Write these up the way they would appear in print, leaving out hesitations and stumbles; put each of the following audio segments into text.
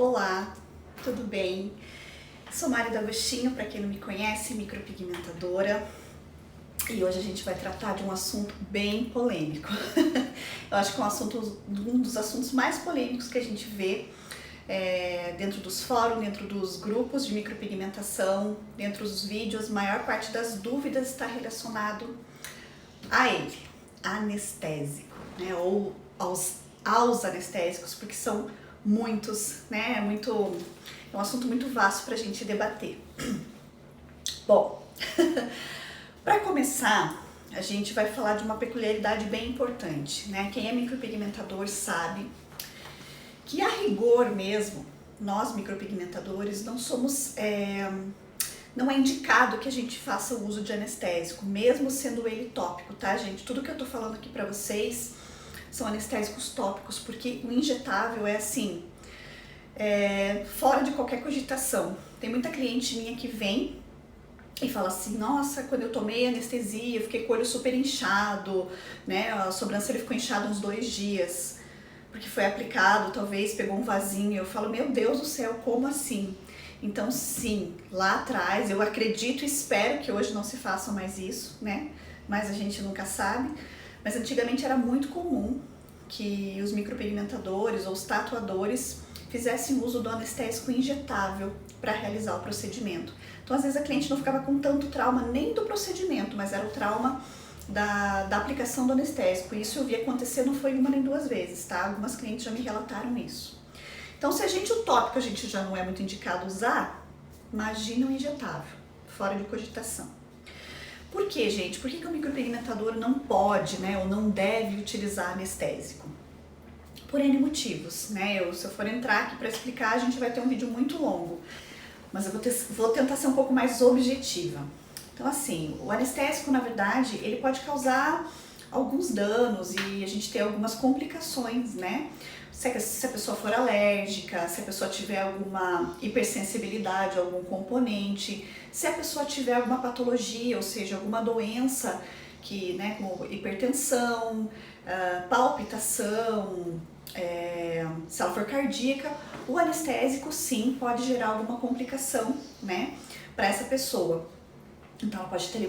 Olá, tudo bem? Sou Mari D'Agostinho, para quem não me conhece, micropigmentadora, e hoje a gente vai tratar de um assunto bem polêmico. Eu acho que é um dos assuntos mais polêmicos que a gente vê dentro dos fóruns, dentro dos grupos de micropigmentação, dentro dos vídeos. A maior parte das dúvidas está relacionado a ele, anestésico, né? Ou aos anestésicos, porque são muitos, né? É um assunto muito vasto para a gente debater. Bom, para começar, a gente vai falar de uma peculiaridade bem importante, né? Quem é micropigmentador sabe que, a rigor mesmo, nós micropigmentadores não somos, não é indicado que a gente faça o uso de anestésico, mesmo sendo ele tópico, tá, gente? Tudo que eu tô falando aqui pra vocês são anestésicos tópicos, porque o injetável é assim, fora de qualquer cogitação. Tem muita cliente minha que vem e fala assim: nossa, quando eu tomei anestesia, eu fiquei com o olho super inchado, né? A sobrancelha ficou inchada uns 2 dias, porque foi aplicado, talvez pegou um vasinho. Eu falo: meu Deus do céu, como assim? Então, sim, lá atrás, eu acredito e espero que hoje não se faça mais isso, né? Mas a gente nunca sabe. Mas antigamente era muito comum que os micropigmentadores ou os tatuadores fizessem uso do anestésico injetável para realizar o procedimento. Então, às vezes, a cliente não ficava com tanto trauma nem do procedimento, mas era o trauma da aplicação do anestésico. Isso eu vi acontecer, não foi uma nem 2 vezes, tá? Algumas clientes já me relataram isso. Então, se o tópico a gente já não é muito indicado usar, imagina o injetável, fora de cogitação. Por que, gente? Por que o micropigmentador não pode, né, ou não deve utilizar anestésico? Por N motivos, né? Se eu for entrar aqui para explicar, a gente vai ter um vídeo muito longo, mas eu vou tentar ser um pouco mais objetiva. Então, assim, o anestésico, na verdade, ele pode causar alguns danos e a gente ter algumas complicações, né? Se a pessoa for alérgica, se a pessoa tiver alguma hipersensibilidade a algum componente, se a pessoa tiver alguma patologia, ou seja, alguma doença que, né, como hipertensão, palpitação, se ela for cardíaca, o anestésico sim pode gerar alguma complicação, né, para essa pessoa. Então ela pode ter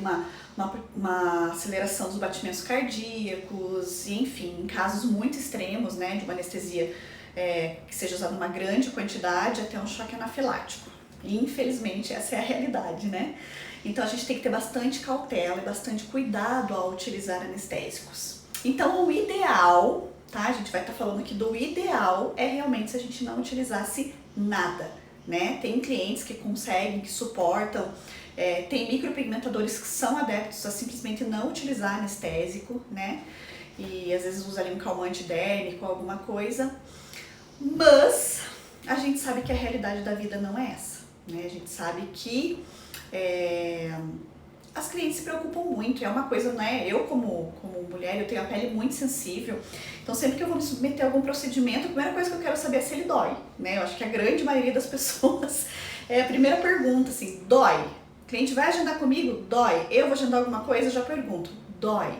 uma aceleração dos batimentos cardíacos, e, enfim, em casos muito extremos, né, de uma anestesia que seja usada uma grande quantidade, até um choque anafilático. E, infelizmente, essa é a realidade, né? Então a gente tem que ter bastante cautela e bastante cuidado ao utilizar anestésicos. Então o ideal, tá? A gente vai estar falando aqui do ideal, é realmente se a gente não utilizasse nada, né? Tem clientes que conseguem, que suportam. Tem micropigmentadores que são adeptos a simplesmente não utilizar anestésico, né? E às vezes usa ali um calmante dérmico, alguma coisa. Mas a gente sabe que a realidade da vida não é essa, né? A gente sabe que as clientes se preocupam muito, é uma coisa, né? Eu como mulher, eu tenho a pele muito sensível, então sempre que eu vou me submeter a algum procedimento, a primeira coisa que eu quero saber é se ele dói, né? Eu acho que a grande maioria das pessoas a primeira pergunta, assim, dói? O cliente vai agendar comigo? Dói. Eu vou agendar alguma coisa? Eu já pergunto, dói.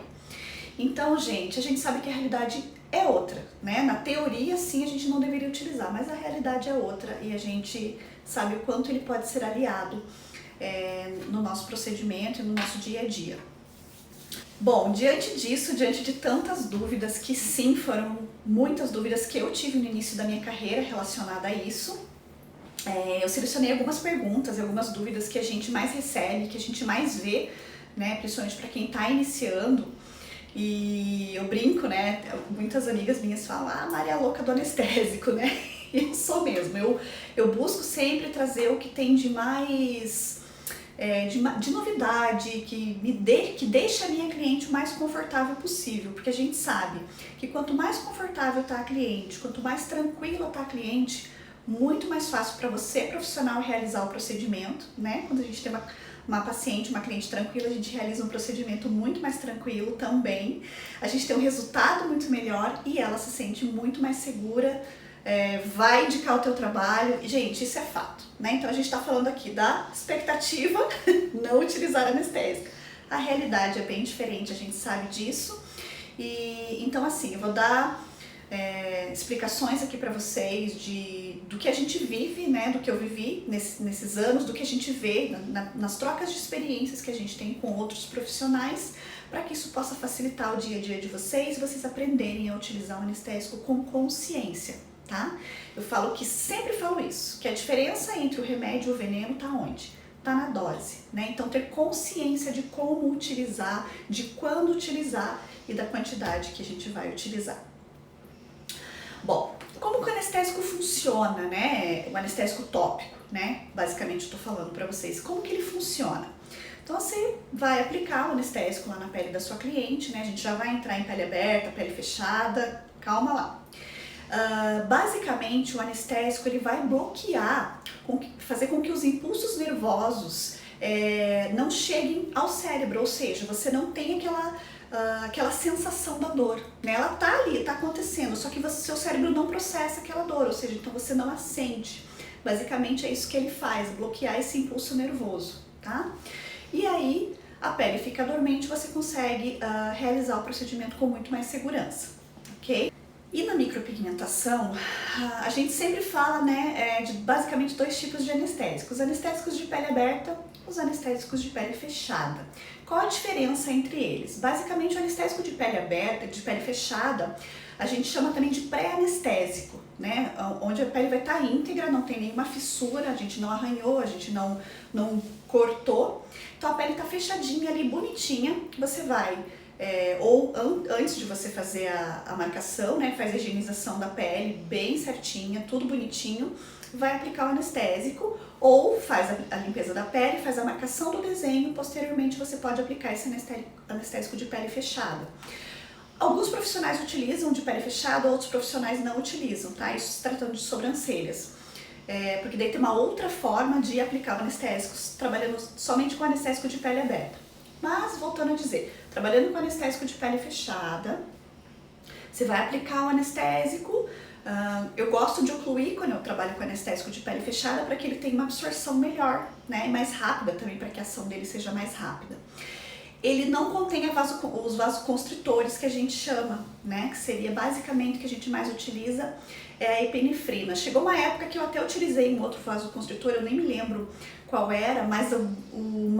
Então, gente, a gente sabe que a realidade é outra, né? Na teoria, sim, a gente não deveria utilizar, mas a realidade é outra e a gente sabe o quanto ele pode ser aliado no nosso procedimento e no nosso dia a dia. Bom, diante disso, diante de tantas dúvidas, que sim, foram muitas dúvidas que eu tive no início da minha carreira relacionada a isso, eu selecionei algumas perguntas, algumas dúvidas que a gente mais recebe, que a gente mais vê, né, principalmente para quem está iniciando. E eu brinco, né, muitas amigas minhas falam: ah, Maria é a louca do anestésico, né? E eu sou mesmo, eu busco sempre trazer o que tem de mais, de novidade, que deixa a minha cliente o mais confortável possível, porque a gente sabe que quanto mais confortável está a cliente, quanto mais tranquila está a cliente, muito mais fácil para você, profissional, realizar o procedimento, né? Quando a gente tem uma paciente, uma cliente tranquila, a gente realiza um procedimento muito mais tranquilo também. A gente tem um resultado muito melhor e ela se sente muito mais segura, vai indicar o teu trabalho. Gente, isso é fato, né? Então a gente está falando aqui da expectativa, não utilizar anestésico. A realidade é bem diferente, a gente sabe disso. E então, assim, eu vou dar explicações aqui para vocês do que a gente vive, né, do que eu vivi nesses anos, do que a gente vê nas trocas de experiências que a gente tem com outros profissionais, para que isso possa facilitar o dia a dia de vocês aprenderem a utilizar o anestésico com consciência, tá? Eu falo que sempre falo isso, que a diferença entre o remédio e o veneno tá onde? Tá na dose, né? Então ter consciência de como utilizar, de quando utilizar e da quantidade que a gente vai utilizar. Bom, como que o anestésico funciona, né? O anestésico tópico, né? Basicamente estou falando para vocês como que ele funciona. Então você vai aplicar o anestésico lá na pele da sua cliente, né? A gente já vai entrar em pele aberta, pele fechada, calma lá. Basicamente o anestésico ele vai bloquear, fazer com que os impulsos nervosos não cheguem ao cérebro, ou seja, você não tem aquela sensação da dor, né? Ela tá ali, tá acontecendo, só que seu cérebro não processa aquela dor, ou seja, então você não a sente. Basicamente é isso que ele faz, bloquear esse impulso nervoso, tá? E aí a pele fica dormente, você consegue realizar o procedimento com muito mais segurança, ok? E na micropigmentação, a gente sempre fala, né, de basicamente dois tipos de anestésicos: os anestésicos de pele aberta, os anestésicos de pele fechada. Qual a diferença entre eles? Basicamente o anestésico de pele aberta, de pele fechada, a gente chama também de pré-anestésico, né, onde a pele vai estar íntegra, não tem nenhuma fissura, a gente não arranhou, a gente não cortou, então a pele está fechadinha ali, bonitinha. Você vai antes de você fazer a marcação, né, faz a higienização da pele bem certinha, tudo bonitinho, vai aplicar o anestésico, ou faz a limpeza da pele, faz a marcação do desenho, posteriormente você pode aplicar esse anestésico de pele fechada. Alguns profissionais utilizam de pele fechada, outros profissionais não utilizam, tá? Isso se tratando de sobrancelhas. Porque daí tem uma outra forma de aplicar o anestésico, trabalhando somente com anestésico de pele aberta. Mas, voltando a dizer, trabalhando com anestésico de pele fechada, você vai aplicar o anestésico. Eu gosto de ocluir quando eu trabalho com anestésico de pele fechada para que ele tenha uma absorção melhor, né, e mais rápida também, para que a ação dele seja mais rápida. Ele não contém os vasoconstritores que a gente chama, né, que seria basicamente o que a gente mais utiliza, é a epinefrina. Chegou uma época que eu até utilizei um outro vasoconstritor, eu nem me lembro qual era, mas o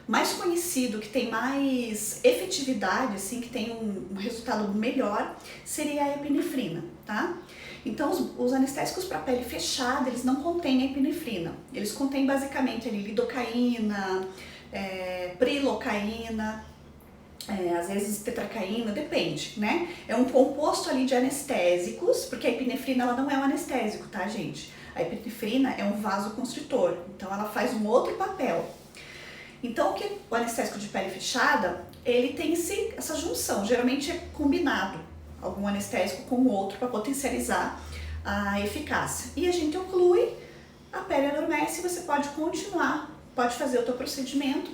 mais conhecido, que tem mais efetividade, assim, que tem um resultado melhor, seria a epinefrina, tá? Então, os anestésicos para pele fechada, eles não contêm a epinefrina. Eles contêm basicamente ali lidocaína, prilocaína, às vezes tetracaína, depende, né? É um composto ali de anestésicos, porque a epinefrina ela não é um anestésico, tá, gente? A epinefrina é um vasoconstritor, então ela faz um outro papel. Então, o anestésico de pele fechada, ele tem essa junção, geralmente é combinado algum anestésico com o outro para potencializar a eficácia. E a gente oclui, a pele adormece e você pode continuar, pode fazer o teu procedimento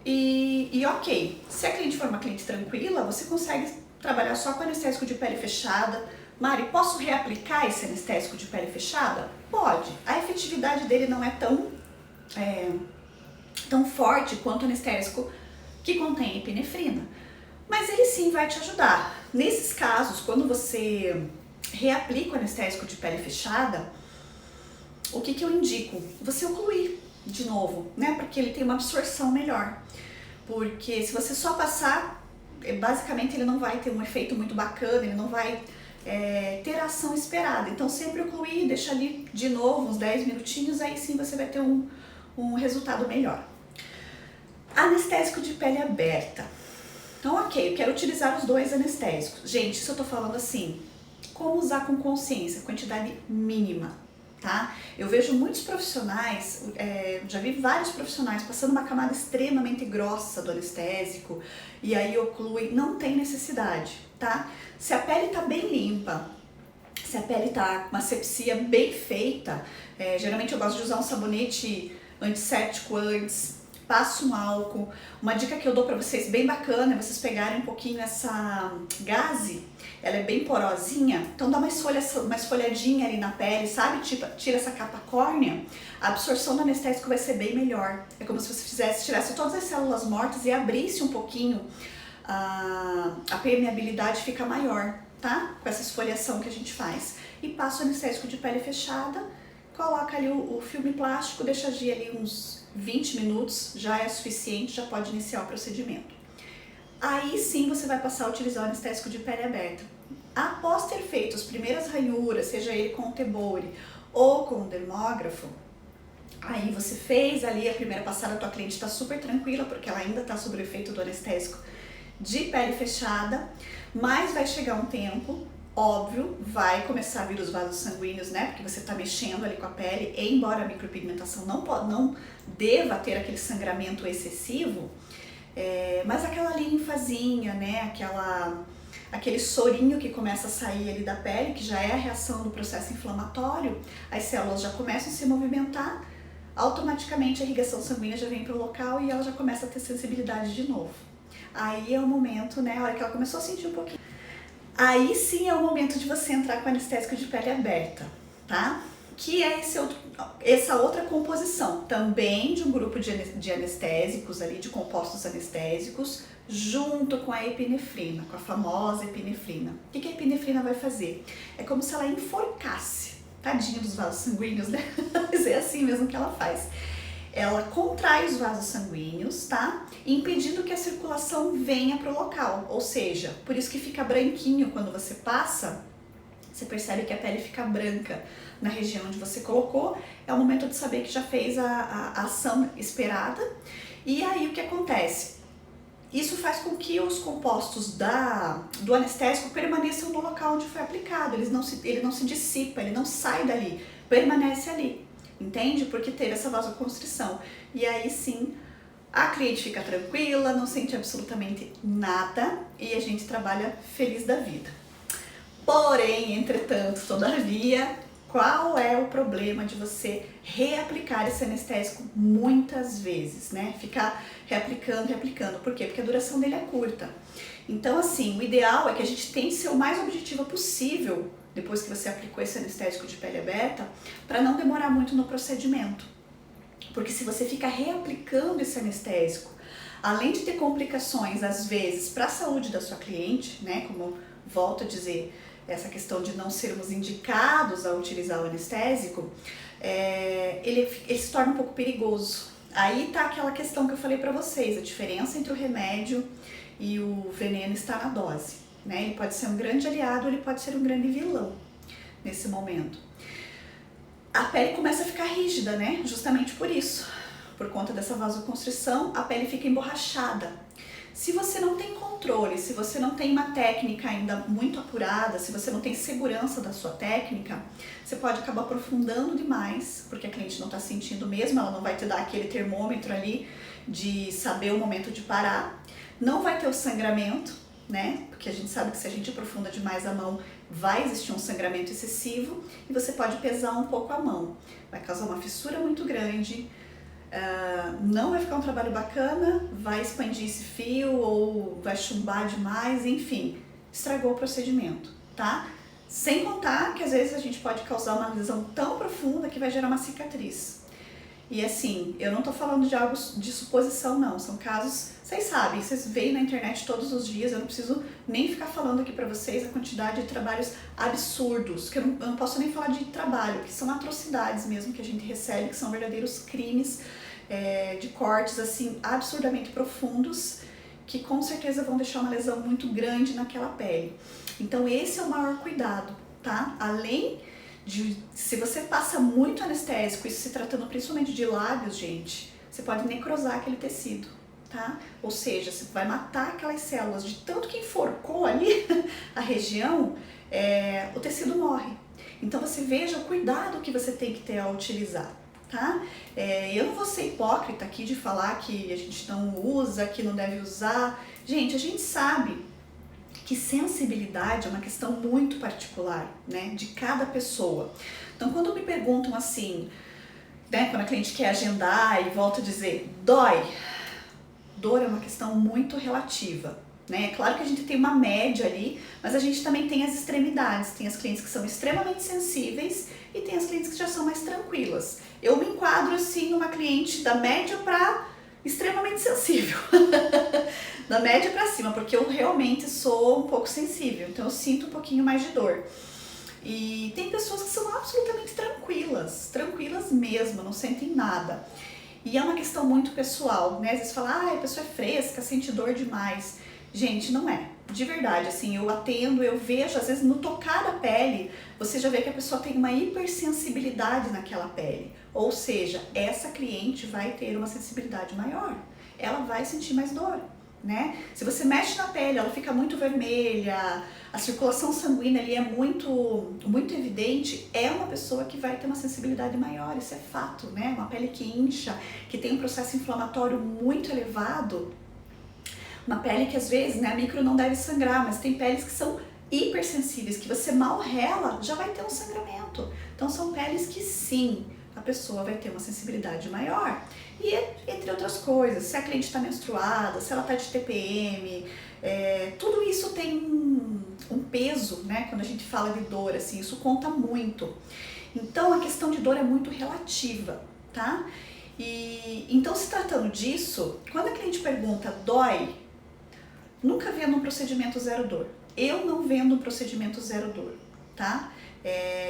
e ok. Se a cliente for uma cliente tranquila, você consegue trabalhar só com anestésico de pele fechada. Mari, posso reaplicar esse anestésico de pele fechada? Pode. A efetividade dele não é tão forte quanto o anestésico que contém epinefrina, mas ele sim vai te ajudar. Nesses casos, quando você reaplica o anestésico de pele fechada, o que eu indico? Você ocluir de novo, né? Porque ele tem uma absorção melhor. Porque se você só passar, basicamente ele não vai ter um efeito muito bacana, ele não vai ter a ação esperada. Então sempre ocluir, deixa ali de novo uns 10 minutinhos, aí sim você vai ter um resultado melhor. Anestésico de pele aberta. Então, ok, eu quero utilizar os dois anestésicos. Gente, isso eu tô falando assim, como usar com consciência, quantidade mínima, tá? Eu vejo muitos profissionais, já vi vários profissionais passando uma camada extremamente grossa do anestésico e aí oclui, não tem necessidade, tá? Se a pele tá bem limpa, se a pele tá com uma asepsia bem feita, geralmente eu gosto de usar um sabonete antisséptico antes, passo um álcool. Uma dica que eu dou pra vocês bem bacana é vocês pegarem um pouquinho essa gaze, ela é bem porosinha, então dá uma esfolhadinha ali na pele, sabe? Tira essa capa córnea, a absorção do anestésico vai ser bem melhor. É como se você tirasse todas as células mortas e abrisse um pouquinho, a permeabilidade fica maior, tá? Com essa esfoliação que a gente faz. E passa o anestésico de pele fechada, coloca ali o filme plástico, deixa agir ali uns 20 minutos, já é suficiente, já pode iniciar o procedimento. Aí sim você vai passar a utilizar o anestésico de pele aberta. Após ter feito as primeiras ranhuras, seja ele com o Tebori ou com o dermógrafo, aí você fez ali a primeira passada, a tua cliente está super tranquila, porque ela ainda está sob o efeito do anestésico de pele fechada, mas vai chegar um tempo, óbvio, vai começar a vir os vasos sanguíneos, né? Porque você está mexendo ali com a pele, e embora a micropigmentação não deva ter aquele sangramento excessivo, mas aquela linfazinha, né? Aquele sorinho que começa a sair ali da pele, que já é a reação do processo inflamatório, as células já começam a se movimentar, automaticamente a irrigação sanguínea já vem para o local e ela já começa a ter sensibilidade de novo. Aí é o momento, né, a hora que ela começou a sentir um pouquinho, aí sim é o momento de você entrar com anestésico de pele aberta, tá? Que é essa outra composição, também de um grupo de anestésicos ali, de compostos anestésicos, junto com a epinefrina, com a famosa epinefrina. O que a epinefrina vai fazer? É como se ela enforcasse, tadinho dos vasos sanguíneos, né? Mas é assim mesmo que ela faz. Ela contrai os vasos sanguíneos, tá? Impedindo que a circulação venha para o local, ou seja, por isso que fica branquinho quando você passa, você percebe que a pele fica branca na região onde você colocou, é o momento de saber que já fez a ação esperada. E aí o que acontece? Isso faz com que os compostos do anestésico permaneçam no local onde foi aplicado, ele não se dissipa, ele não sai dali, permanece ali, entende? Porque teve essa vasoconstrição. E aí sim, a cliente fica tranquila, não sente absolutamente nada e a gente trabalha feliz da vida. Porém, entretanto, todavia, qual é o problema de você reaplicar esse anestésico muitas vezes, né? Ficar reaplicando. Por quê? Porque a duração dele é curta. Então, assim, o ideal é que a gente tente ser o mais objetiva possível depois que você aplicou esse anestésico de pele aberta, para não demorar muito no procedimento. Porque se você fica reaplicando esse anestésico, além de ter complicações, às vezes, para a saúde da sua cliente, né? Como volto a dizer, essa questão de não sermos indicados a utilizar o anestésico, ele se torna um pouco perigoso. Aí tá aquela questão que eu falei para vocês, a diferença entre o remédio e o veneno está na dose, né? Ele pode ser um grande aliado, ele pode ser um grande vilão nesse momento. A pele começa a ficar rígida, né? Justamente por isso, por conta dessa vasoconstrição, a pele fica emborrachada. Se você não tem controle, se você não tem uma técnica ainda muito apurada, se você não tem segurança da sua técnica, você pode acabar aprofundando demais, porque a cliente não está sentindo mesmo, ela não vai te dar aquele termômetro ali de saber o momento de parar, não vai ter o sangramento, né? Porque a gente sabe que se a gente aprofunda demais a mão, vai existir um sangramento excessivo e você pode pesar um pouco a mão, vai causar uma fissura muito grande. Não vai ficar um trabalho bacana, vai expandir esse fio ou vai chumbar demais, enfim, estragou o procedimento, tá? Sem contar que às vezes a gente pode causar uma lesão tão profunda que vai gerar uma cicatriz. E assim, eu não tô falando de algo de suposição não, são casos, vocês sabem, vocês veem na internet todos os dias, eu não preciso nem ficar falando aqui pra vocês a quantidade de trabalhos absurdos, que eu não posso nem falar de trabalho, que são atrocidades mesmo que a gente recebe, que são verdadeiros crimes de cortes assim absurdamente profundos, que com certeza vão deixar uma lesão muito grande naquela pele. Então esse é o maior cuidado, tá? Além de, se você passa muito anestésico, isso se tratando principalmente de lábios, gente, você pode necrosar aquele tecido, tá? Ou seja, você vai matar aquelas células, de tanto que enforcou ali a região, o tecido morre. Então você veja o cuidado que você tem que ter ao utilizar, tá? Eu não vou ser hipócrita aqui de falar que a gente não usa, que não deve usar. Gente, a gente sabe que sensibilidade é uma questão muito particular, né, de cada pessoa. Então, quando me perguntam assim, né, quando a cliente quer agendar e volta a dizer, dói, dor é uma questão muito relativa, né? É claro que a gente tem uma média ali, mas a gente também tem as extremidades, tem as clientes que são extremamente sensíveis e tem as clientes que já são mais tranquilas. Eu me enquadro assim numa cliente da média para extremamente sensível. Da média pra cima, porque eu realmente sou um pouco sensível, então eu sinto um pouquinho mais de dor. E tem pessoas que são absolutamente tranquilas mesmo, não sentem nada. E é uma questão muito pessoal, né? Às vezes fala, a pessoa é fresca, sente dor demais. Gente, não é. De verdade, assim, eu atendo, eu vejo, às vezes no tocar da pele, você já vê que a pessoa tem uma hipersensibilidade naquela pele. Ou seja, essa cliente vai ter uma sensibilidade maior. Ela vai sentir mais dor, né? Se você mexe na pele, ela fica muito vermelha, a circulação sanguínea ali é muito evidente, é uma pessoa que vai ter uma sensibilidade maior, isso é fato, né? Uma pele que incha, que tem um processo inflamatório muito elevado, uma pele que às vezes, né, a micro não deve sangrar, mas tem peles que são hipersensíveis, que você mal rela, já vai ter um sangramento. Então são peles que sim, a pessoa vai ter uma sensibilidade maior. E entre outras coisas, se a cliente está menstruada, se ela está de TPM, tudo isso tem um peso, né? Quando a gente fala de dor, assim, isso conta muito. Então a questão de dor é muito relativa, tá? E então, se tratando disso, quando a cliente pergunta dói, nunca vendo um procedimento zero dor. Eu não vendo um procedimento zero dor, tá?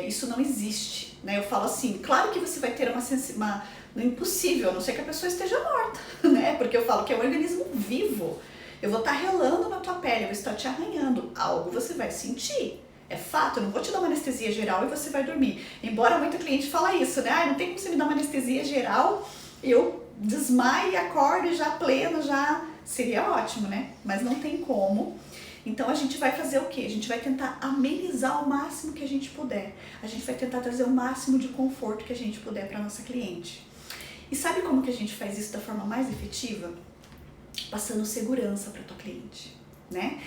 Isso não existe, né? Eu falo assim, claro que você vai ter uma impossível, a não ser que a pessoa esteja morta, né? Porque eu falo que é um organismo vivo. Eu vou estar relando na tua pele, eu vou estar te arranhando. Algo você vai sentir. É fato, eu não vou te dar uma anestesia geral e você vai dormir. Embora muita cliente fala isso, né? Não tem como você me dar uma anestesia geral, eu desmaio e acordo já pleno, já seria ótimo, né? Mas não tem como. Então a gente vai fazer o quê? A gente vai tentar amenizar o máximo que a gente puder. A gente vai tentar trazer o máximo de conforto que a gente puder para nossa cliente. E sabe como que a gente faz isso da forma mais efetiva? Passando segurança para tua cliente, né?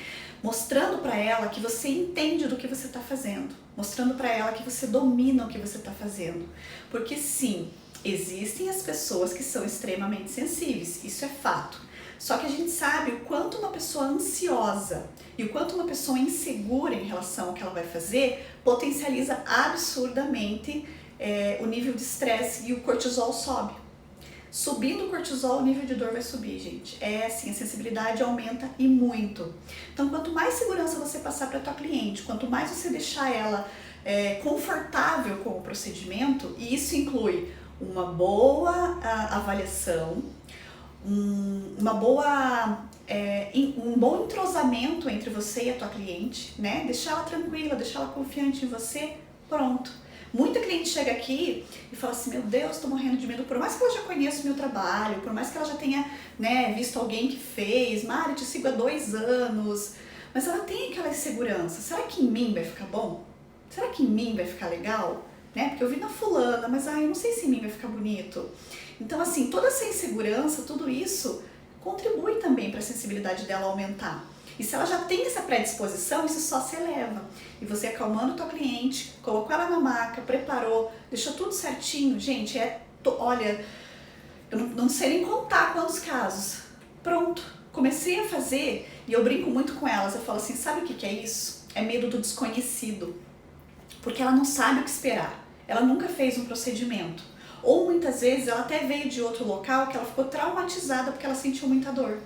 Mostrando para ela que você entende do que você está fazendo, mostrando para ela que você domina o que você está fazendo, porque sim, existem as pessoas que são extremamente sensíveis, isso é fato. Só que a gente sabe o quanto uma pessoa ansiosa e o quanto uma pessoa insegura em relação ao que ela vai fazer potencializa absurdamente o nível de estresse e o cortisol sobe. Subindo o cortisol, o nível de dor vai subir, gente. Assim, a sensibilidade aumenta e muito. Então, quanto mais segurança você passar para a tua cliente, quanto mais você deixar ela confortável com o procedimento, e isso inclui uma boa avaliação, um bom entrosamento entre você e a tua cliente, né? Deixar ela tranquila, deixar ela confiante em você, pronto. Muita cliente chega aqui e fala assim, meu Deus, estou morrendo de medo, por mais que ela já conheça o meu trabalho, por mais que ela já tenha, né, visto alguém que fez, Mari, te sigo há 2 anos, mas ela tem aquela insegurança, será que em mim vai ficar bom? Será que em mim vai ficar legal? Né? Porque eu vi na fulana, mas eu não sei se em mim vai ficar bonito. Então assim, toda essa insegurança, tudo isso contribui também para a sensibilidade dela aumentar. E se ela já tem essa predisposição, isso só se eleva. E você acalmando a tua cliente, colocou ela na maca, preparou, deixou tudo certinho. Gente, olha, eu não sei nem contar quantos casos. Pronto, comecei a fazer e eu brinco muito com elas. Eu falo assim, sabe o que é isso? É medo do desconhecido. Porque ela não sabe o que esperar. Ela nunca fez um procedimento. Ou muitas vezes ela até veio de outro local que ela ficou traumatizada porque ela sentiu muita dor.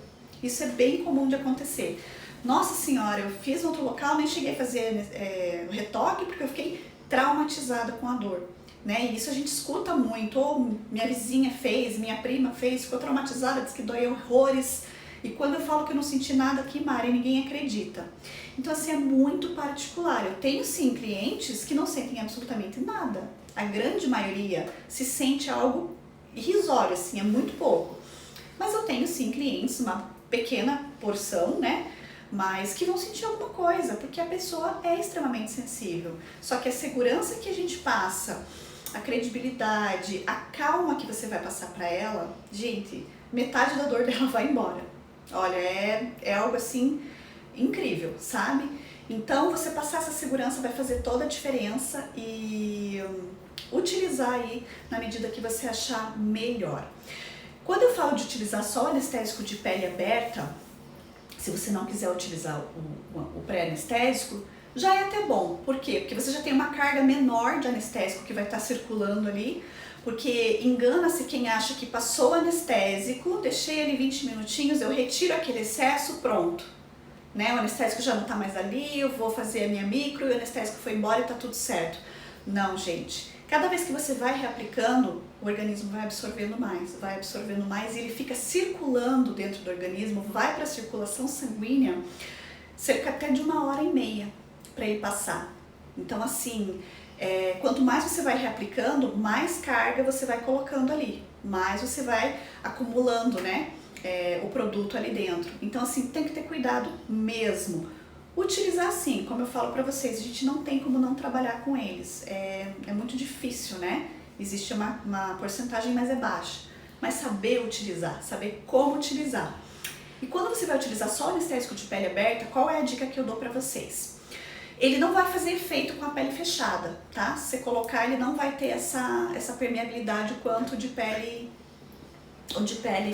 Isso é bem comum de acontecer. Nossa senhora, eu fiz em outro local, nem cheguei a fazer retoque porque eu fiquei traumatizada com a dor. Né? E isso a gente escuta muito, ou minha vizinha fez, minha prima fez, ficou traumatizada, disse que doeu horrores. E quando eu falo que eu não senti nada aqui, Mari, ninguém acredita. Então assim, é muito particular. Eu tenho sim clientes que não sentem absolutamente nada. A grande maioria se sente algo irrisório, assim, é muito pouco. Mas eu tenho sim clientes, uma pequena porção, né? Mas que vão sentir alguma coisa, porque a pessoa é extremamente sensível. Só que a segurança que a gente passa, a credibilidade, a calma que você vai passar para ela, gente, metade da dor dela vai embora. Olha, é algo assim incrível, sabe? Então você passar essa segurança vai fazer toda a diferença e utilizar aí na medida que você achar melhor. Quando eu falo de utilizar só o anestésico de pele aberta, se você não quiser utilizar o pré-anestésico, já é até bom. Por quê? Porque você já tem uma carga menor de anestésico que vai estar circulando ali, porque engana-se quem acha que passou o anestésico, deixei ali 20 minutinhos, eu retiro aquele excesso, pronto. Né? O anestésico já não está mais ali, eu vou fazer a minha micro e o anestésico foi embora e está tudo certo. Não, gente. Cada vez que você vai reaplicando, o organismo vai absorvendo mais e ele fica circulando dentro do organismo, vai para a circulação sanguínea cerca até de 1h30 para ele passar. Então, assim, quanto mais você vai reaplicando, mais carga você vai colocando ali, mais você vai acumulando, né, o produto ali dentro. Então, assim, tem que ter cuidado mesmo. Utilizar sim, como eu falo para vocês, a gente não tem como não trabalhar com eles. É muito difícil, né? Existe uma porcentagem, mas é baixa. Mas saber utilizar, saber como utilizar. E quando você vai utilizar só o anestésico de pele aberta, qual é a dica que eu dou para vocês? Ele não vai fazer efeito com a pele fechada, tá? Se você colocar, ele não vai ter essa permeabilidade quanto de pele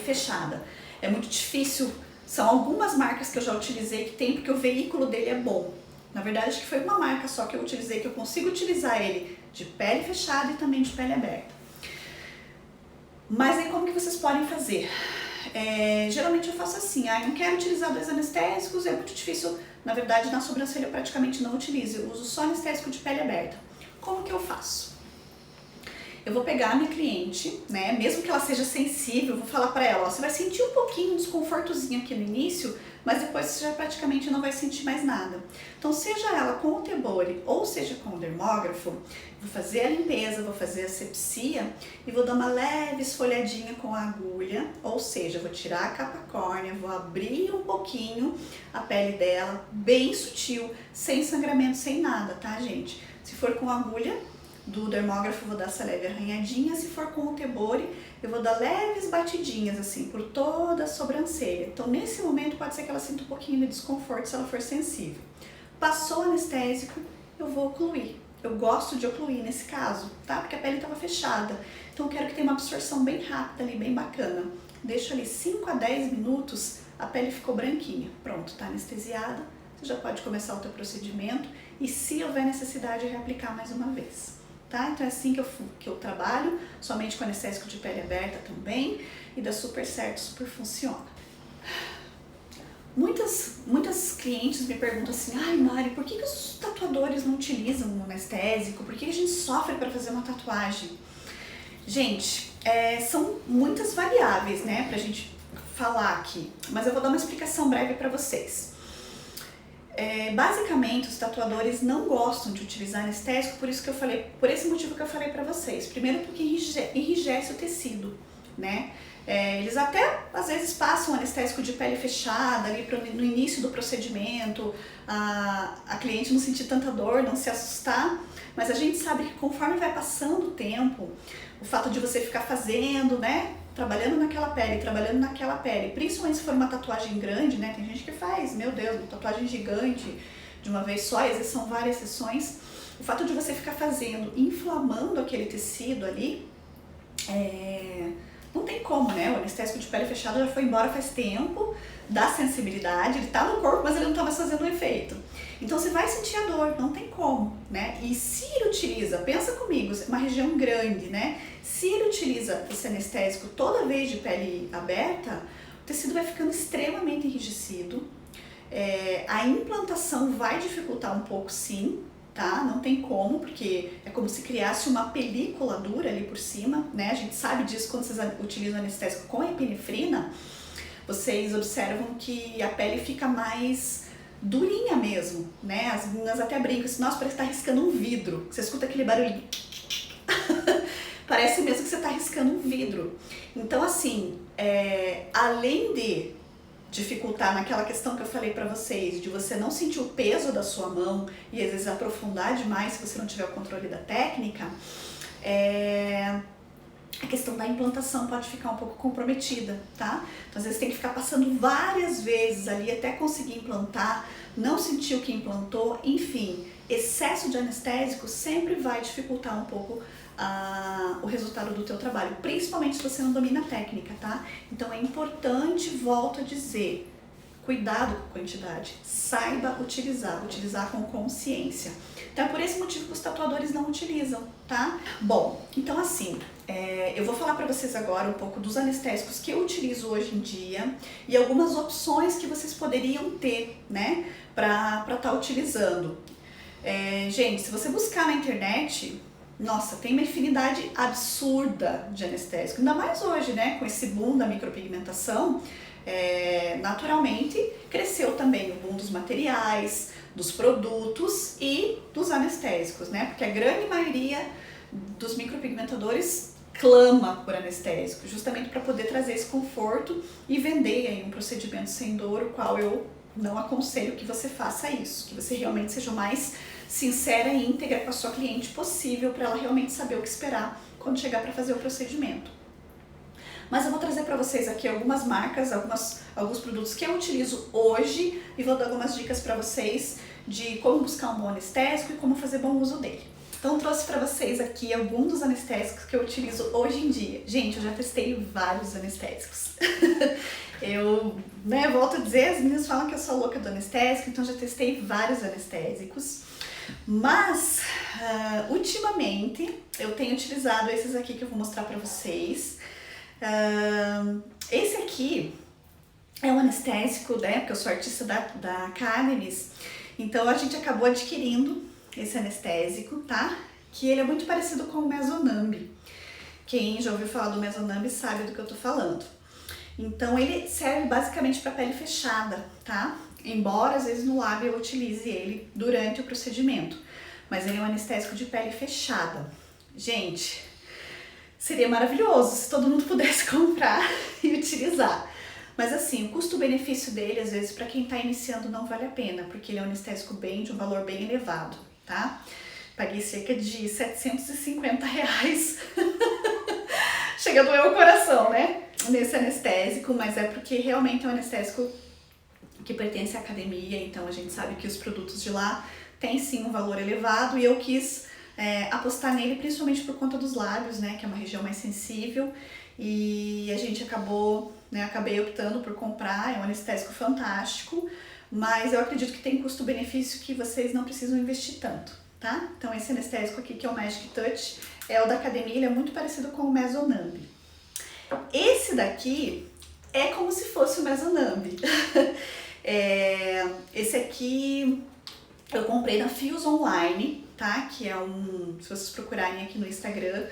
fechada. É muito difícil. São algumas marcas que eu já utilizei que tem, porque o veículo dele é bom. Na verdade, acho que foi uma marca só que eu utilizei, que eu consigo utilizar ele de pele fechada e também de pele aberta. Mas aí como que vocês podem fazer? Geralmente eu faço assim, eu não quero utilizar 2 anestésicos, é muito difícil. Na verdade, na sobrancelha eu praticamente não utilizo, eu uso só anestésico de pele aberta. Como que eu faço? Eu vou pegar a minha cliente, né, mesmo que ela seja sensível, eu vou falar pra ela, ó, você vai sentir um pouquinho, um desconfortozinho aqui no início, mas depois você já praticamente não vai sentir mais nada. Então, seja ela com o Tebori ou seja com o dermógrafo, vou fazer a limpeza, vou fazer a asepsia e vou dar uma leve esfolhadinha com a agulha, ou seja, vou tirar a capa córnea, vou abrir um pouquinho a pele dela, bem sutil, sem sangramento, sem nada, tá, gente? Se for com agulha do dermógrafo, eu vou dar essa leve arranhadinha. Se for com o Tebori, eu vou dar leves batidinhas assim por toda a sobrancelha. Então, nesse momento, pode ser que ela sinta um pouquinho de desconforto se ela for sensível. Passou o anestésico, eu vou ocluir. Eu gosto de ocluir nesse caso, tá? Porque a pele estava fechada. Então, eu quero que tenha uma absorção bem rápida ali, bem bacana. Deixo ali 5 a 10 minutos, a pele ficou branquinha. Pronto, tá anestesiada. Você já pode começar o teu procedimento e, se houver necessidade, reaplicar mais uma vez. Tá? Então é assim que eu trabalho, somente com anestésico de pele aberta também, e dá super certo, super funciona. Muitas clientes me perguntam assim, ai Mari, por que os tatuadores não utilizam o anestésico? Por que a gente sofre para fazer uma tatuagem? Gente, são muitas variáveis, né, pra gente falar aqui, mas eu vou dar uma explicação breve para vocês. Basicamente, os tatuadores não gostam de utilizar anestésico, por esse motivo que eu falei pra vocês. Primeiro, porque enrijece o tecido, né? Eles até às vezes passam anestésico de pele fechada ali no início do procedimento, a cliente não sentir tanta dor, não se assustar, mas a gente sabe que conforme vai passando o tempo, o fato de você ficar fazendo, né? Trabalhando naquela pele, principalmente se for uma tatuagem grande, né? Tem gente que faz, meu Deus, uma tatuagem gigante de uma vez só, às vezes são várias sessões. O fato de você ficar fazendo, inflamando aquele tecido ali, não tem como, né? O anestésico de pele fechada já foi embora faz tempo, dá sensibilidade, ele tá no corpo, mas ele não tá mais fazendo efeito. Então você vai sentir a dor, não tem como, né? E se ele utiliza, pensa comigo, uma região grande, né? Se ele utiliza esse anestésico toda vez de pele aberta, o tecido vai ficando extremamente enrijecido. A implantação vai dificultar um pouco, sim, tá? Não tem como, porque é como se criasse uma película dura ali por cima, né? A gente sabe disso quando vocês utilizam anestésico com epinefrina, vocês observam que a pele fica mais durinha mesmo, né? As meninas até brincam assim, nossa, parece que tá riscando um vidro. Você escuta aquele barulhinho. Parece mesmo que você tá riscando um vidro. Então, assim, além de dificultar naquela questão que eu falei pra vocês, de você não sentir o peso da sua mão e às vezes aprofundar demais se você não tiver o controle da técnica, a questão da implantação pode ficar um pouco comprometida, tá? Então, às vezes tem que ficar passando várias vezes ali até conseguir implantar, não sentir o que implantou, enfim, excesso de anestésico sempre vai dificultar um pouco o resultado do teu trabalho, principalmente se você não domina a técnica, tá? Então é importante, volto a dizer, Cuidado com a quantidade, saiba utilizar com consciência. Então é por esse motivo que os tatuadores não utilizam, tá? Bom, então assim, eu vou falar para vocês agora um pouco dos anestésicos que eu utilizo hoje em dia e algumas opções que vocês poderiam ter, né, para estar utilizando. Gente, se você buscar na internet, nossa, tem uma infinidade absurda de anestésico, ainda mais hoje, né, com esse boom da micropigmentação. Naturalmente cresceu também o boom dos materiais, dos produtos e dos anestésicos, né? Porque a grande maioria dos micropigmentadores clama por anestésico, justamente para poder trazer esse conforto e vender aí um procedimento sem dor, o qual eu não aconselho que você faça isso, que você realmente seja o mais sincera e íntegra com a sua cliente possível, para ela realmente saber o que esperar quando chegar para fazer o procedimento. Mas eu vou trazer para vocês aqui algumas marcas, alguns produtos que eu utilizo hoje e vou dar algumas dicas para vocês de como buscar um bom anestésico e como fazer bom uso dele. Então trouxe para vocês aqui alguns dos anestésicos que eu utilizo hoje em dia. Gente, eu já testei vários anestésicos. Eu volto a dizer, as meninas falam que eu sou louca do anestésico, então já testei vários anestésicos. Mas, ultimamente, eu tenho utilizado esses aqui que eu vou mostrar para vocês. Esse aqui é um anestésico, né, porque eu sou artista da Cannabis, então a gente acabou adquirindo esse anestésico, tá? Que ele é muito parecido com o Mesonamb. Quem já ouviu falar do Mesonamb sabe do que eu tô falando. Então ele serve basicamente para pele fechada, tá? Embora às vezes no lábio eu utilize ele durante o procedimento, mas ele é um anestésico de pele fechada. Gente, seria maravilhoso se todo mundo pudesse comprar e utilizar. Mas assim, o custo-benefício dele, às vezes, para quem está iniciando, não vale a pena, porque ele é um anestésico de um valor bem elevado, tá? Paguei cerca de R$750. Chega a doer o coração, né? Nesse anestésico, mas é porque realmente é um anestésico que pertence à academia, então a gente sabe que os produtos de lá têm sim um valor elevado e eu quis apostar nele principalmente por conta dos lábios, né, que é uma região mais sensível, e a gente acabei optando por comprar. É um anestésico fantástico, mas eu acredito que tem custo-benefício que vocês não precisam investir tanto, tá? Então esse anestésico aqui, que é o Magic Touch, é o da academia, ele é muito parecido com o Mesonamb. Esse daqui é como se fosse o Mesonamb. Esse aqui eu comprei na Fios Online, tá? Que é se vocês procurarem aqui no Instagram,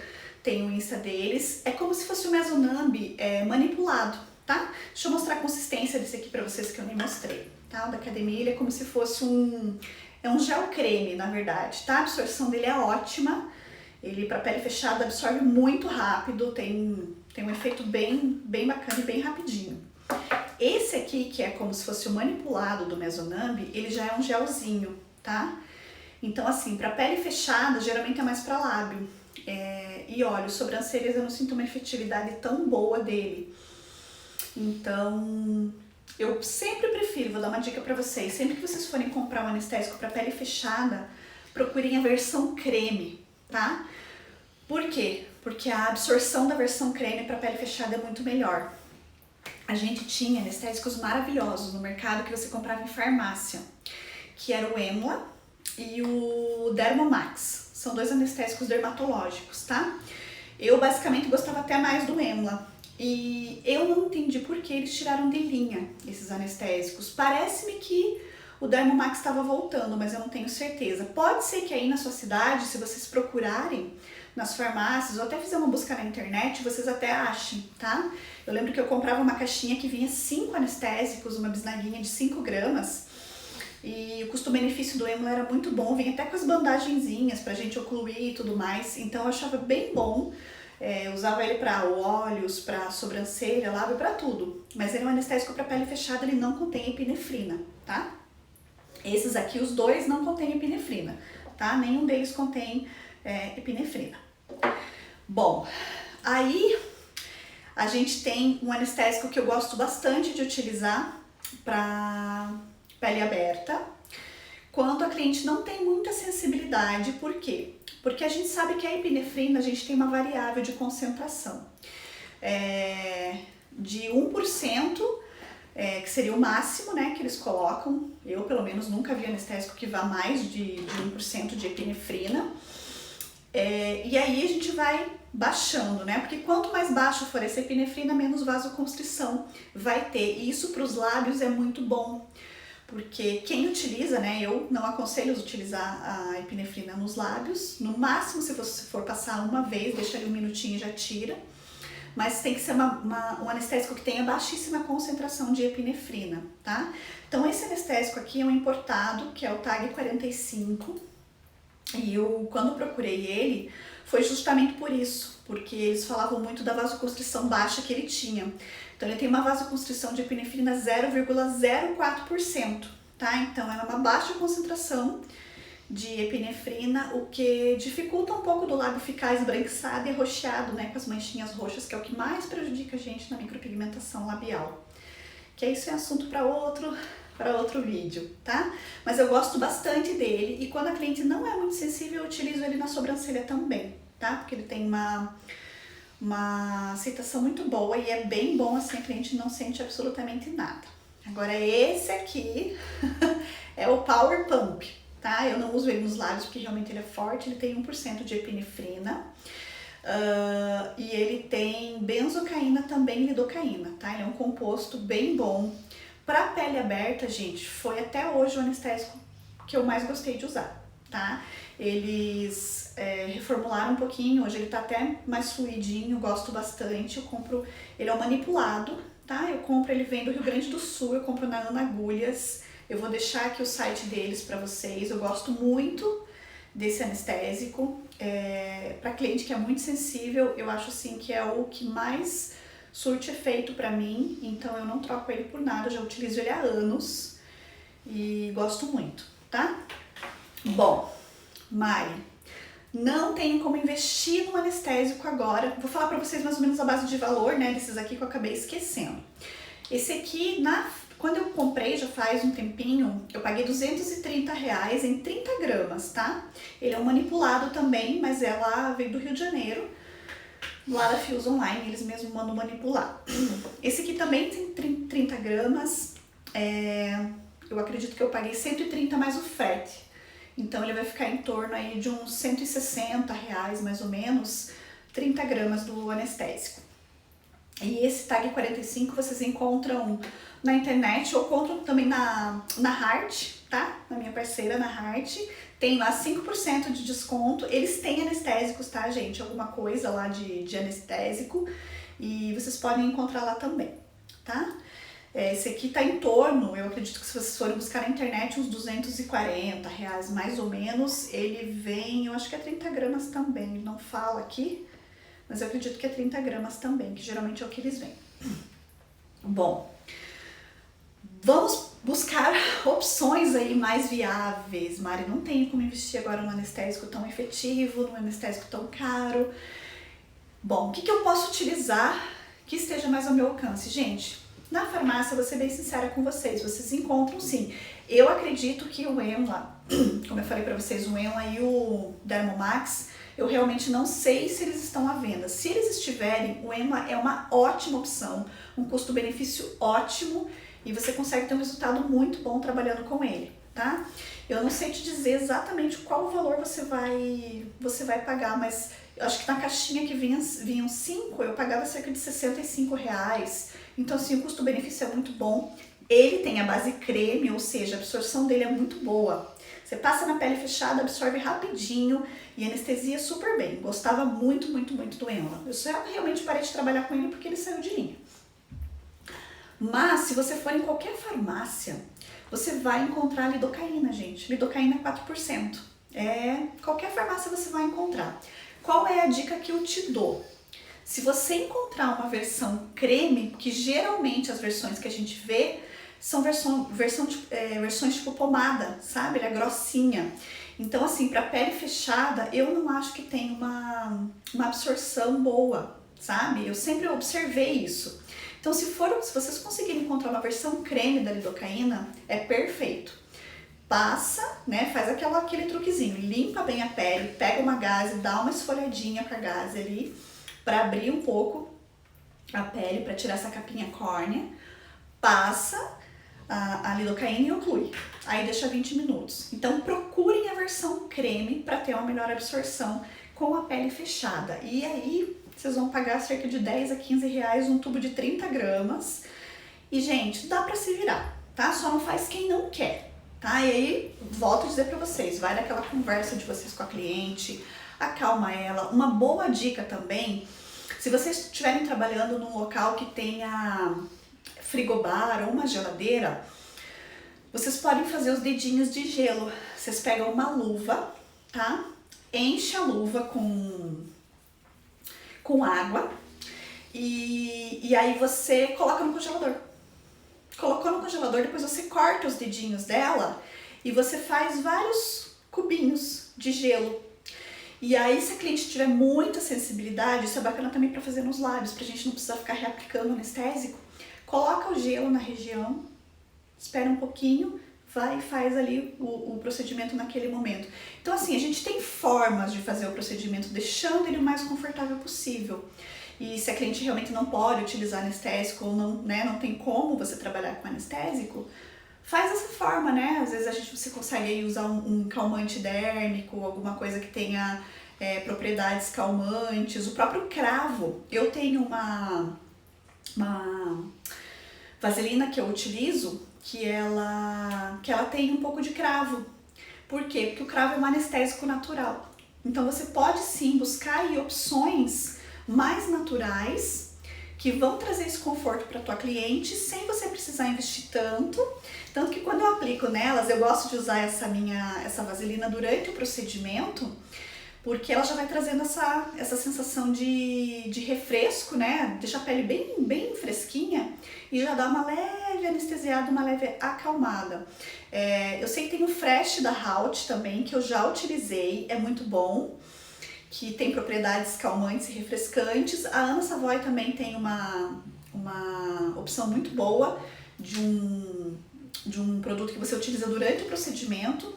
tem o Insta deles. É como se fosse o Mesonamb manipulado, tá? Deixa eu mostrar a consistência desse aqui pra vocês, que eu nem mostrei, tá? O da academia, ele é como se fosse um gel creme, na verdade, tá? A absorção dele é ótima. Ele, para pele fechada, absorve muito rápido, tem um efeito bem bacana e bem rapidinho. Esse aqui, que é como se fosse o manipulado do Mesonamb, ele já é um gelzinho, tá? Então, assim, para pele fechada, geralmente é mais para lábio. E olhos, sobrancelhas, eu não sinto uma efetividade tão boa dele. Então, eu sempre prefiro, vou dar uma dica para vocês, sempre que vocês forem comprar um anestésico para pele fechada, procurem a versão creme, tá? Por quê? Porque a absorção da versão creme para pele fechada é muito melhor. A gente tinha anestésicos maravilhosos no mercado que você comprava em farmácia, que era o Emla e o Dermomax. São dois anestésicos dermatológicos, tá? Eu basicamente gostava até mais do Emla. E eu não entendi por que eles tiraram de linha esses anestésicos. Parece-me que o Dermomax estava voltando, mas eu não tenho certeza. Pode ser que aí na sua cidade, se vocês procurarem nas farmácias ou até fizer uma busca na internet, vocês até achem, tá? Eu lembro que eu comprava uma caixinha que vinha 5 anestésicos, uma bisnaguinha de 5 gramas, e o custo-benefício do Emla era muito bom, vinha até com as bandagenzinhas pra gente ocluir e tudo mais, então eu achava bem bom. Eu usava ele para olhos, para sobrancelha, lábio, para tudo. Mas ele é um anestésico para pele fechada, ele não contém epinefrina, tá? Esses aqui, os dois, não contêm epinefrina, tá? Nenhum deles contém epinefrina. Bom, aí a gente tem um anestésico que eu gosto bastante de utilizar para pele aberta, quando a cliente não tem muita sensibilidade. Por quê? Porque a gente sabe que a epinefrina, a gente tem uma variável de concentração. De 1% que seria o máximo, né, que eles colocam. Eu, pelo menos, nunca vi anestésico que vá mais de 1% de epinefrina. E aí a gente vai baixando, né? Porque quanto mais baixo for essa epinefrina, menos vasoconstrição vai ter. E isso para os lábios é muito bom. Porque quem utiliza, né? Eu não aconselho utilizar a epinefrina nos lábios. No máximo, se você for passar uma vez, deixa ali um minutinho e já tira. Mas tem que ser um anestésico que tenha baixíssima concentração de epinefrina, tá? Então esse anestésico aqui é um importado, que é o TAG 45. E eu, quando procurei ele, foi justamente por isso, porque eles falavam muito da vasoconstrição baixa que ele tinha. Então ele tem uma vasoconstrição de epinefrina 0,04%, tá? Então é uma baixa concentração de epinefrina, o que dificulta um pouco do lábio ficar esbranquiçado e arroxeado, né, com as manchinhas roxas, que é o que mais prejudica a gente na micropigmentação labial. Que isso é assunto para outro vídeo, tá? Mas eu gosto bastante dele e quando a cliente não é muito sensível, eu utilizo ele na sobrancelha também, tá? Porque ele tem uma aceitação muito boa e é bem bom assim, a cliente não sente absolutamente nada. Agora esse aqui é o Power Pump, tá? Eu não uso ele nos lábios porque realmente ele é forte, ele tem 1% de epinefrina. E ele tem benzocaína também e lidocaína, tá? Ele é um composto bem bom. Pra pele aberta, gente, foi até hoje o anestésico que eu mais gostei de usar, tá? Eles reformularam um pouquinho, hoje ele tá até mais fluidinho, gosto bastante. Eu compro, ele é um manipulado, tá? Eu compro, ele vem do Rio Grande do Sul, eu compro na Ana Agulhas. Eu vou deixar aqui o site deles pra vocês, eu gosto muito desse anestésico. Para cliente que é muito sensível, eu acho assim que é o que mais surte efeito pra mim, então eu não troco ele por nada, eu já utilizo ele há anos e gosto muito, tá? Bom, Mari, não tenho como investir no anestésico agora, vou falar pra vocês mais ou menos a base de valor, né, desses aqui que eu acabei esquecendo. Esse aqui, quando eu comprei, já faz um tempinho, eu paguei R$230 em 30 gramas, tá? Ele é um manipulado também, mas ela veio do Rio de Janeiro, lá da Fios Online, eles mesmos mandam manipular. Esse aqui também tem 30 gramas, eu acredito que eu paguei 130 mais o frete. Então ele vai ficar em torno aí de uns R$160 mais ou menos, 30 gramas do anestésico. E esse TAG 45 vocês encontram na internet ou encontram também na Heart, tá? Na minha parceira, na Heart. Tem lá 5% de desconto. Eles têm anestésicos, tá, gente? Alguma coisa lá de anestésico. E vocês podem encontrar lá também, tá? Esse aqui tá em torno, eu acredito que se vocês forem buscar na internet, uns R$240 mais ou menos. Ele vem, eu acho que é 30 gramas também, não fala aqui. Mas eu acredito que é 30 gramas também, que geralmente é o que eles vêm. Bom, vamos buscar opções aí mais viáveis. Mari, não tenho como investir agora num anestésico tão efetivo, num anestésico tão caro. Bom, o que eu posso utilizar que esteja mais ao meu alcance? Gente, na farmácia, vou ser bem sincera com vocês encontram sim. Eu acredito que o Emla, como eu falei pra vocês, o Emla e o Dermomax, eu realmente não sei se eles estão à venda. Se eles estiverem, o Emla é uma ótima opção, um custo-benefício ótimo e você consegue ter um resultado muito bom trabalhando com ele, tá? Eu não sei te dizer exatamente qual o valor você vai pagar, mas eu acho que na caixinha que vinham 5, eu pagava cerca de R$65. Então assim, o custo-benefício é muito bom. Ele tem a base creme, ou seja, a absorção dele é muito boa. Você passa na pele fechada, absorve rapidinho e anestesia super bem. Gostava muito, muito, muito do Emla. Eu só realmente parei de trabalhar com ele porque ele saiu de linha. Mas se você for em qualquer farmácia, você vai encontrar lidocaína, gente. Lidocaína 4%. Qualquer farmácia você vai encontrar. Qual é a dica que eu te dou? Se você encontrar uma versão creme, que geralmente as versões que a gente vê são versões tipo pomada, sabe? Ela é grossinha. Então, assim, para pele fechada, eu não acho que tem uma absorção boa, sabe? Eu sempre observei isso. Então, se vocês conseguirem encontrar uma versão creme da lidocaína, é perfeito. Passa, né? Faz aquele truquezinho, limpa bem a pele, pega uma gaze, dá uma esfolhadinha com a gaze ali, para abrir um pouco a pele, para tirar essa capinha córnea. passa a lidocaína e oclui. Aí deixa 20 minutos. Então procurem a versão creme para ter uma melhor absorção com a pele fechada. E aí vocês vão pagar cerca de 10 a 15 reais um tubo de 30 gramas. E gente, dá para se virar, tá? Só não faz quem não quer, tá? E aí, volto a dizer para vocês, vai naquela conversa de vocês com a cliente, acalma ela. Uma boa dica também, se vocês estiverem trabalhando num local que tenha frigobar ou uma geladeira, vocês podem fazer os dedinhos de gelo. Vocês pegam uma luva, tá? Enche a luva com água e aí você coloca no congelador. Colocou no congelador, depois você corta os dedinhos dela e você faz vários cubinhos de gelo. E aí, se a cliente tiver muita sensibilidade, isso é bacana também para fazer nos lábios, pra gente não precisar ficar reaplicando anestésico. Coloca o gelo na região, espera um pouquinho, vai e faz ali o procedimento naquele momento. Então assim, a gente tem formas de fazer o procedimento deixando ele o mais confortável possível. E se a cliente realmente não pode utilizar anestésico ou não, né, não tem como você trabalhar com anestésico, faz dessa forma, né? Às vezes você consegue aí usar um calmante dérmico, alguma coisa que tenha propriedades calmantes, o próprio cravo. Eu tenho uma vaselina que eu utilizo que ela tem um pouco de cravo. Por quê? Porque o cravo é um anestésico natural. Então você pode sim buscar aí opções mais naturais que vão trazer esse conforto para tua cliente sem você precisar investir tanto. Tanto que quando eu aplico nelas, eu gosto de usar essa vaselina durante o procedimento, porque ela já vai trazendo essa sensação de refresco, né? Deixa a pele bem fresquinha e já dá uma leve anestesiada, uma leve acalmada. Eu sei que tem o Fresh da Haute também, que eu já utilizei, é muito bom, que tem propriedades calmantes e refrescantes. A Ana Savoy também tem uma opção muito boa de um produto que você utiliza durante o procedimento,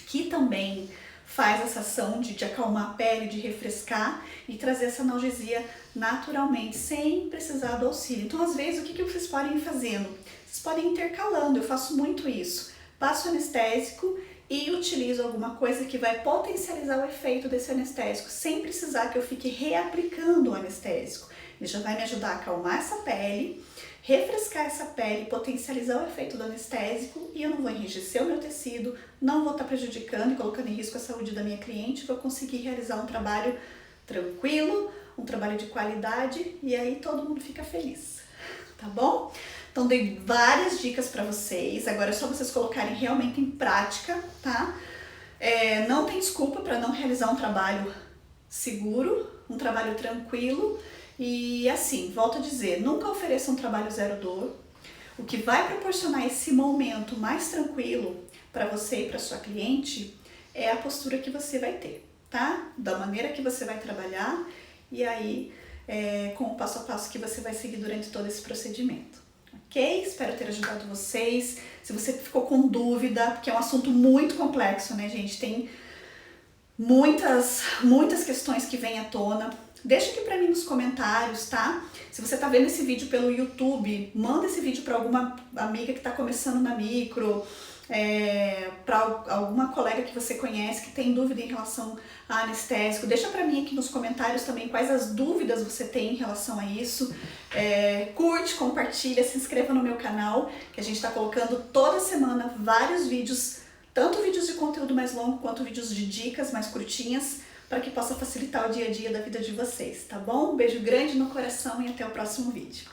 que também faz essa ação de acalmar a pele, de refrescar e trazer essa analgesia naturalmente, sem precisar do auxílio. Então, às vezes, o que vocês podem ir fazendo? Vocês podem ir intercalando, eu faço muito isso. Passo o anestésico e utilizo alguma coisa que vai potencializar o efeito desse anestésico, sem precisar que eu fique reaplicando o anestésico. Ele já vai me ajudar a acalmar essa pele, refrescar essa pele, potencializar o efeito do anestésico e eu não vou enrijecer o meu tecido, não vou estar prejudicando e colocando em risco a saúde da minha cliente, vou conseguir realizar um trabalho tranquilo, um trabalho de qualidade e aí todo mundo fica feliz, tá bom? Então dei várias dicas para vocês, agora é só vocês colocarem realmente em prática, tá? Não tem desculpa para não realizar um trabalho seguro, um trabalho tranquilo. E assim, volto a dizer, nunca ofereça um trabalho zero dor. O que vai proporcionar esse momento mais tranquilo para você e para sua cliente é a postura que você vai ter, tá? Da maneira que você vai trabalhar e aí com o passo a passo que você vai seguir durante todo esse procedimento. Ok? Espero ter ajudado vocês. Se você ficou com dúvida, porque é um assunto muito complexo, né, gente? Tem muitas questões que vêm à tona. Deixa aqui pra mim nos comentários, tá? Se você tá vendo esse vídeo pelo YouTube, manda esse vídeo pra alguma amiga que tá começando na micro, pra alguma colega que você conhece que tem dúvida em relação a anestésico. Deixa pra mim aqui nos comentários também quais as dúvidas você tem em relação a isso. Curte, compartilha, se inscreva no meu canal, que a gente tá colocando toda semana vários vídeos, tanto vídeos de conteúdo mais longo quanto vídeos de dicas mais curtinhas, para que possa facilitar o dia a dia da vida de vocês, tá bom? Um beijo grande no coração e até o próximo vídeo.